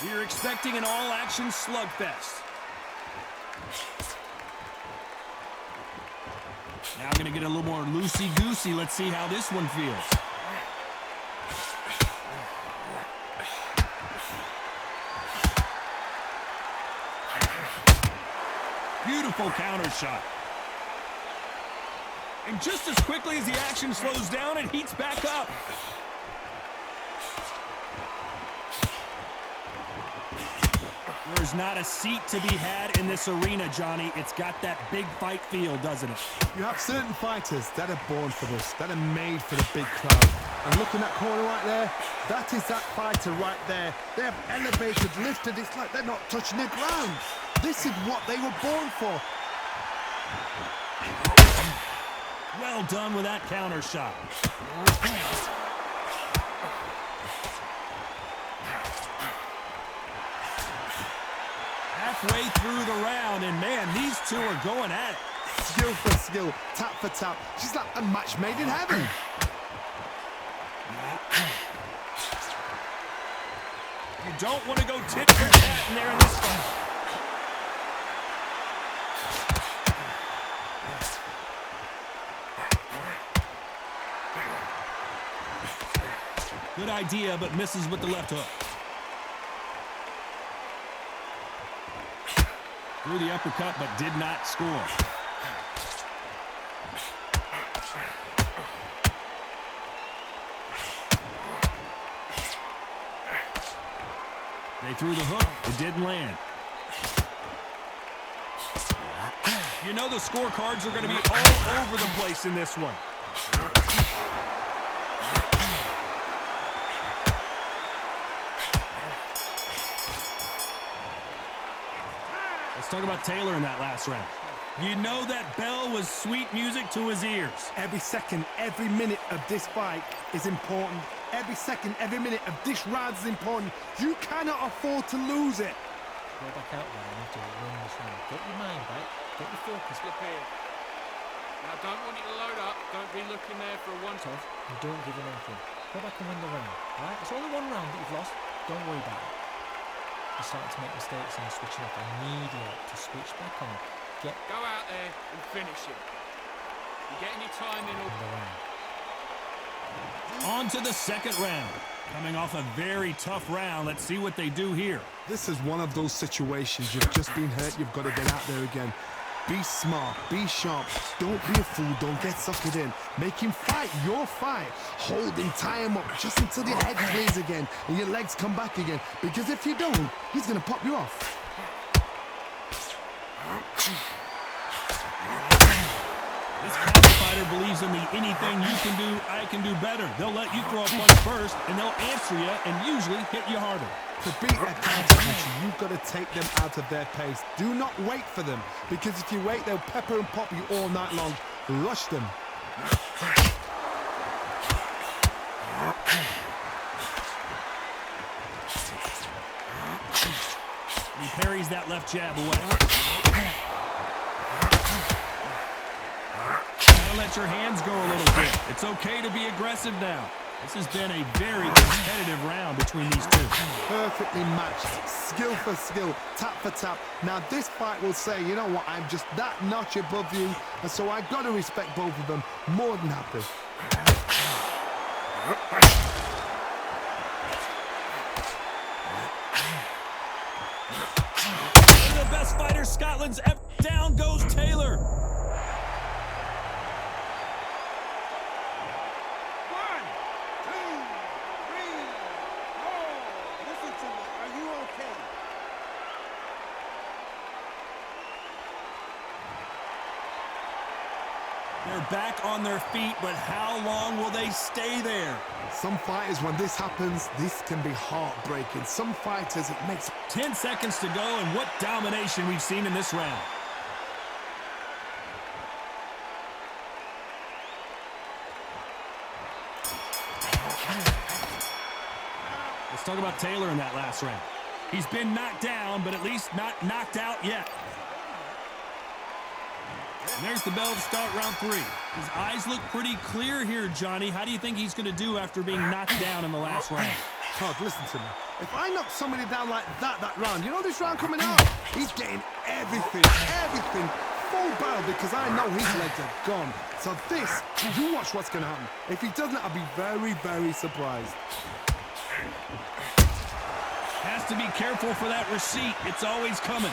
We're expecting an all-action slugfest. Now going to get a little more loosey-goosey. Let's see how this one feels. Beautiful counter shot. And just as quickly as the action slows down, it heats back up. There's not a seat to be had in this arena, Johnny. It's got that big fight feel, doesn't it? You have certain fighters that are born for this, that are made for the big crowd. And look in that corner right there, that is that fighter right there. They have elevated, lifted, it's like they're not touching the ground. This is what they were born for. Well done with that counter shot. Halfway through the round, and man, these two are going at it. Skill for skill, tap for tap. She's like a match made in heaven. You don't want to go tit for tat in there in this fight. Good idea, but misses with the left hook. Threw the uppercut, but did not score. They threw the hook. It didn't land. You know the scorecards are going to be all over the place in this one. Let's talk about Taylor in that last round. You know that bell was sweet music to his ears. Every second, every minute of this fight is important. Every second, every minute of this round is important. You cannot afford to lose it. Go back out there and have to win this round. Get your mind back. Get your focus. Slip in. Now, don't want you to load up. Don't be looking there for a one-off. And don't give him anything. Go back and win the round. Right? It's only one round that you've lost. Don't worry about it. You're starting to make mistakes and you're switching off. I need you to switch back on. Go out there and finish it. You're getting your time in. On to the second round. Coming off a very tough round. Let's see what they do here. This is one of those situations. You've just been hurt. You've got to get out there again. Be smart. Be sharp. Don't be a fool. Don't get suckered in. Make him fight your fight. Hold him. Tie him up just until your head clears again and your legs come back again. Because if you don't, he's going to pop you off. This fighter believes in the anything you can do, I can do better. They'll let you throw a punch first, and they'll answer you and usually hit you harder. To beat a counter puncher, you've got to take them out of their pace. Do not wait for them, because if you wait, they'll pepper and pop you all night long. Rush them. He parries that left jab away. Gotta let your hands go a little bit. It's okay to be aggressive now. This has been a very competitive round between these two. Perfectly matched, skill for skill, tap for tap. Now this fight will say, you know what, I'm just that notch above you, and so I've got to respect both of them. More than happy. One of the best fighters Scotland's ever. Down goes Taylor. They're back on their feet, but how long will they stay there? Some fighters, when this happens, this can be heartbreaking. Some fighters, it makes 10 seconds to go, and what domination we've seen in this round. Let's talk about Taylor in that last round. He's been knocked down, but at least not knocked out yet. And there's the bell to start round 3. His eyes look pretty clear here, Johnny. How do you think he's going to do after being knocked down in the last round? Todd, listen to me. If I knock somebody down like that round, you know this round coming out? He's getting everything, full barrel, because I know his legs are gone. So this, you watch what's going to happen. If he doesn't, I'll be very, very surprised. Has to be careful for that receipt. It's always coming.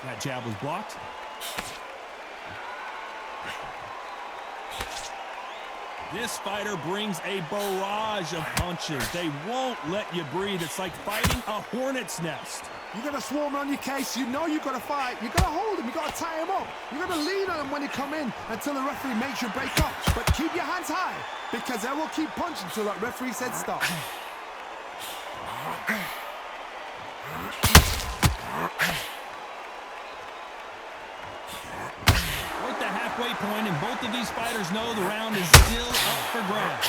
That jab was blocked. This fighter brings a barrage of punches. They won't let you breathe. It's like fighting a hornet's nest. You got to swarm on your case. You know you got to fight. You got to hold him. You got to tie him up. You got to lean on him when you come in until the referee makes you break up. But keep your hands high, because they will keep punching until that referee said stop. We're at the halfway point, and both of these fighters know the round is still up for grabs.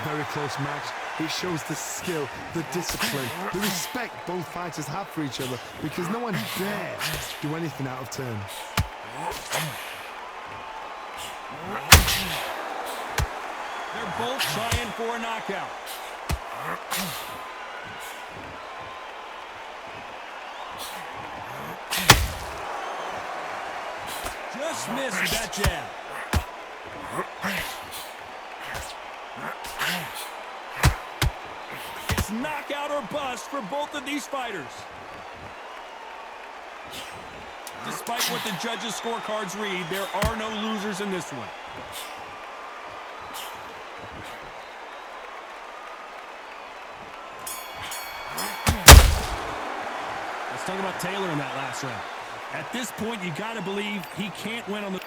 Very close match. It shows the skill, the discipline, the respect both fighters have for each other, because no one dares do anything out of turn. They're both trying for a knockout. Just missed that jab. It's knockout or bust for both of these fighters. Despite what the judges' scorecards read, there are no losers in this one. Let's talk about Taylor in that last round. At this point, you got to believe he can't win on the...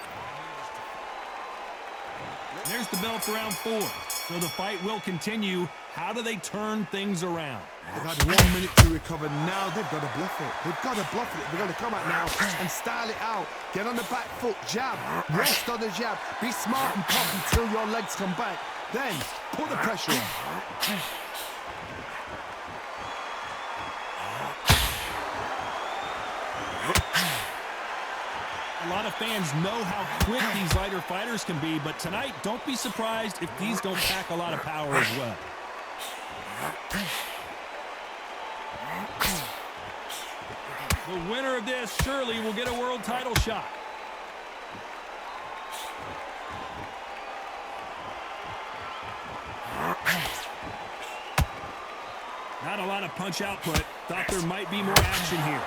There's the bell for round 4. So the fight will continue. How do they turn things around? They've had 1 minute to recover. Now they've got to bluff it. They've got to bluff it. They've got to come out now and style it out. Get on the back foot, jab, rest on the jab. Be smart and pop until your legs come back. Then put the pressure on. A lot of fans know how quick these lighter fighters can be, but tonight, don't be surprised if these don't pack a lot of power as well. The winner of this surely will get a world title shot. Not a lot of punch output. Thought there might be more action here.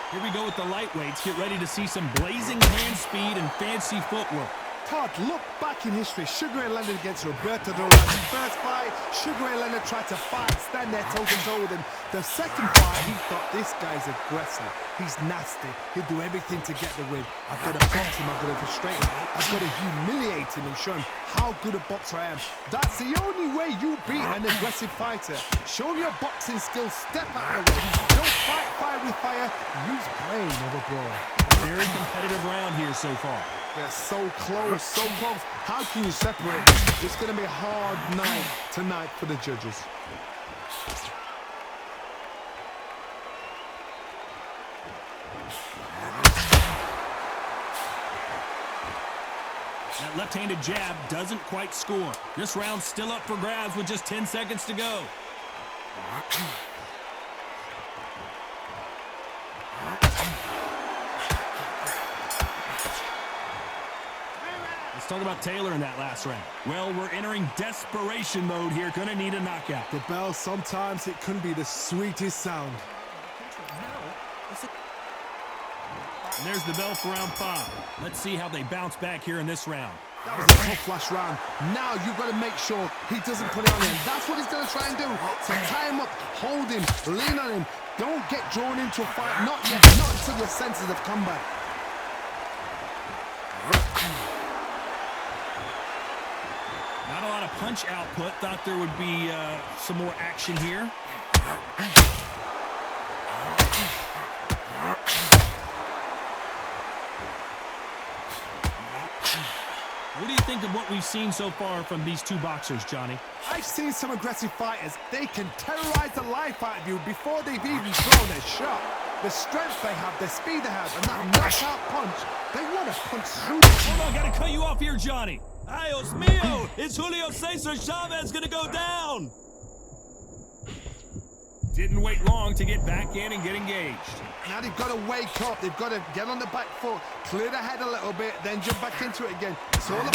Here we go with the lightweights. Get ready to see some blazing hand speed and fancy footwork. Todd, look back in history. Sugar Ray Leonard against Roberto Duran. The first fight, Sugar Ray Leonard tried to fight, stand there toe-to-toe with him. The second fight, he thought, this guy's aggressive. He's nasty. He'll do everything to get the win. I've got to box him. I've got to frustrate him. I've got to humiliate him and show him how good a boxer I am. That's the only way you beat an aggressive fighter. Show him your boxing skills. Step out of the way. Don't fight fire with fire. Use brain over brawn. Very competitive round here so far. They're so close, so close. How can you separate? It's going to be a hard night tonight for the judges. That left-handed jab doesn't quite score. This round's still up for grabs with just 10 seconds to go. Let's talk about Taylor in that last round. Well, we're entering desperation mode here. Gonna need a knockout. The bell, sometimes it can be the sweetest sound. And there's the bell for round 5. Let's see how they bounce back here in this round. That was a tough last round. Now you've got to make sure he doesn't put it on him. That's what he's going to try and do. So tie him up, hold him, lean on him. Don't get drawn into a fight. Not yet. Not until your senses have come back. Not a lot of punch output. Thought there would be some more action here. What do you think of what we've seen so far from these two boxers, Johnny? I've seen some aggressive fighters. They can terrorize the life out of you before they've even thrown a shot. The strength they have, the speed they have, and that knockout punch. They want to punch through. Hold on, gotta cut you off here, Johnny. Dios mío! Is Julio Cesar Chavez gonna go down? Didn't wait long to get back in and get engaged. Now they've got to wake up. They've got to get on the back foot, clear the head a little bit, then jump back into it again. It's all about...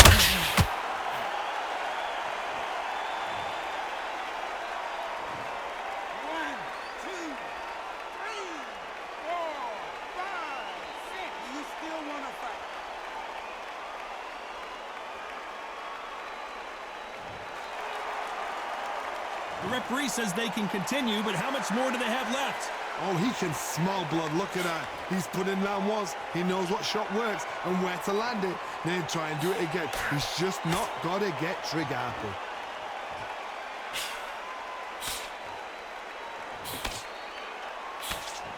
The referee says they can continue, but how much more do they have left? Oh, he can smell blood. Look at that. He's put in round once. He knows what shot works and where to land it. Then try and do it again. He's just not got to get trigger happy.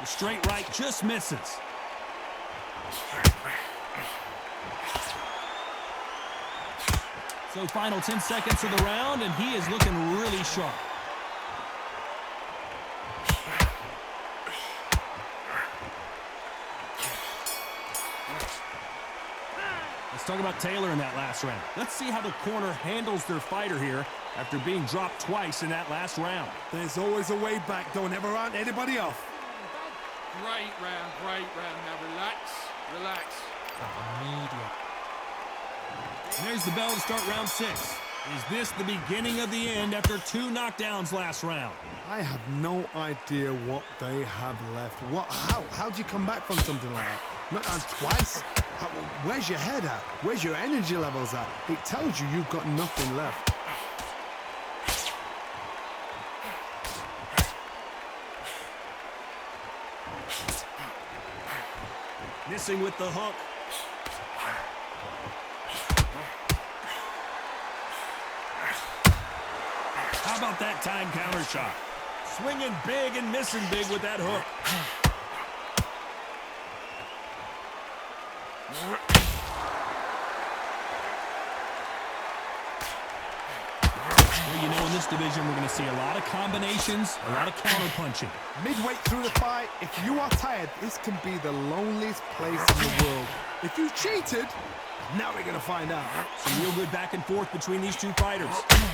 The straight right just misses. So final 10 seconds of the round, and he is looking really sharp. Let's talk about Taylor in that last round. Let's see how the corner handles their fighter here after being dropped twice in that last round. There's always a way back. Don't ever round anybody off. Great round, great round. Now relax, relax. Immediate. And there's the bell to start round 6. Is this the beginning of the end after 2 knockdowns last round? I have no idea what they have left. How do you come back from something like that? Knockdowns twice? Where's your head at? Where's your energy levels at? It tells you you've got nothing left. Missing with the hook. How about that time counter shot? Swinging big and missing big with that hook. Well, you know, in this division, we're going to see a lot of combinations, a lot of counter punching. Midway through the fight, if you are tired, this can be the loneliest place in the world. If you cheated, now we're going to find out. Some real good back and forth between these two fighters.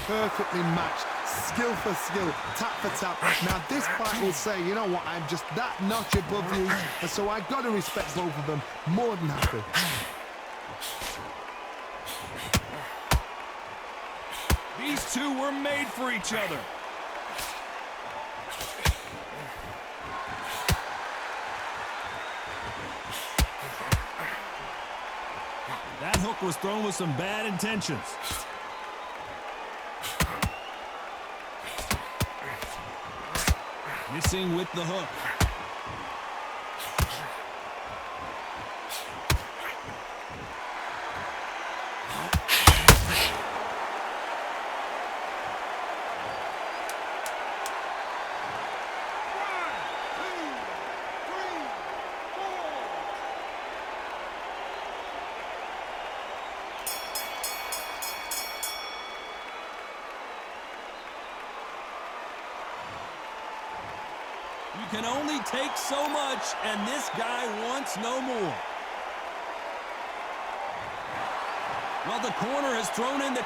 Perfectly matched, skill for skill, tap for tap. Now this fight will say, you know what, I'm just that notch above you, and so I've got to respect both of them more than happy. These two were made for each other. That hook was thrown with some bad intentions. Missing with the hook. You can only take so much, and this guy wants no more. Well, the corner has thrown in the...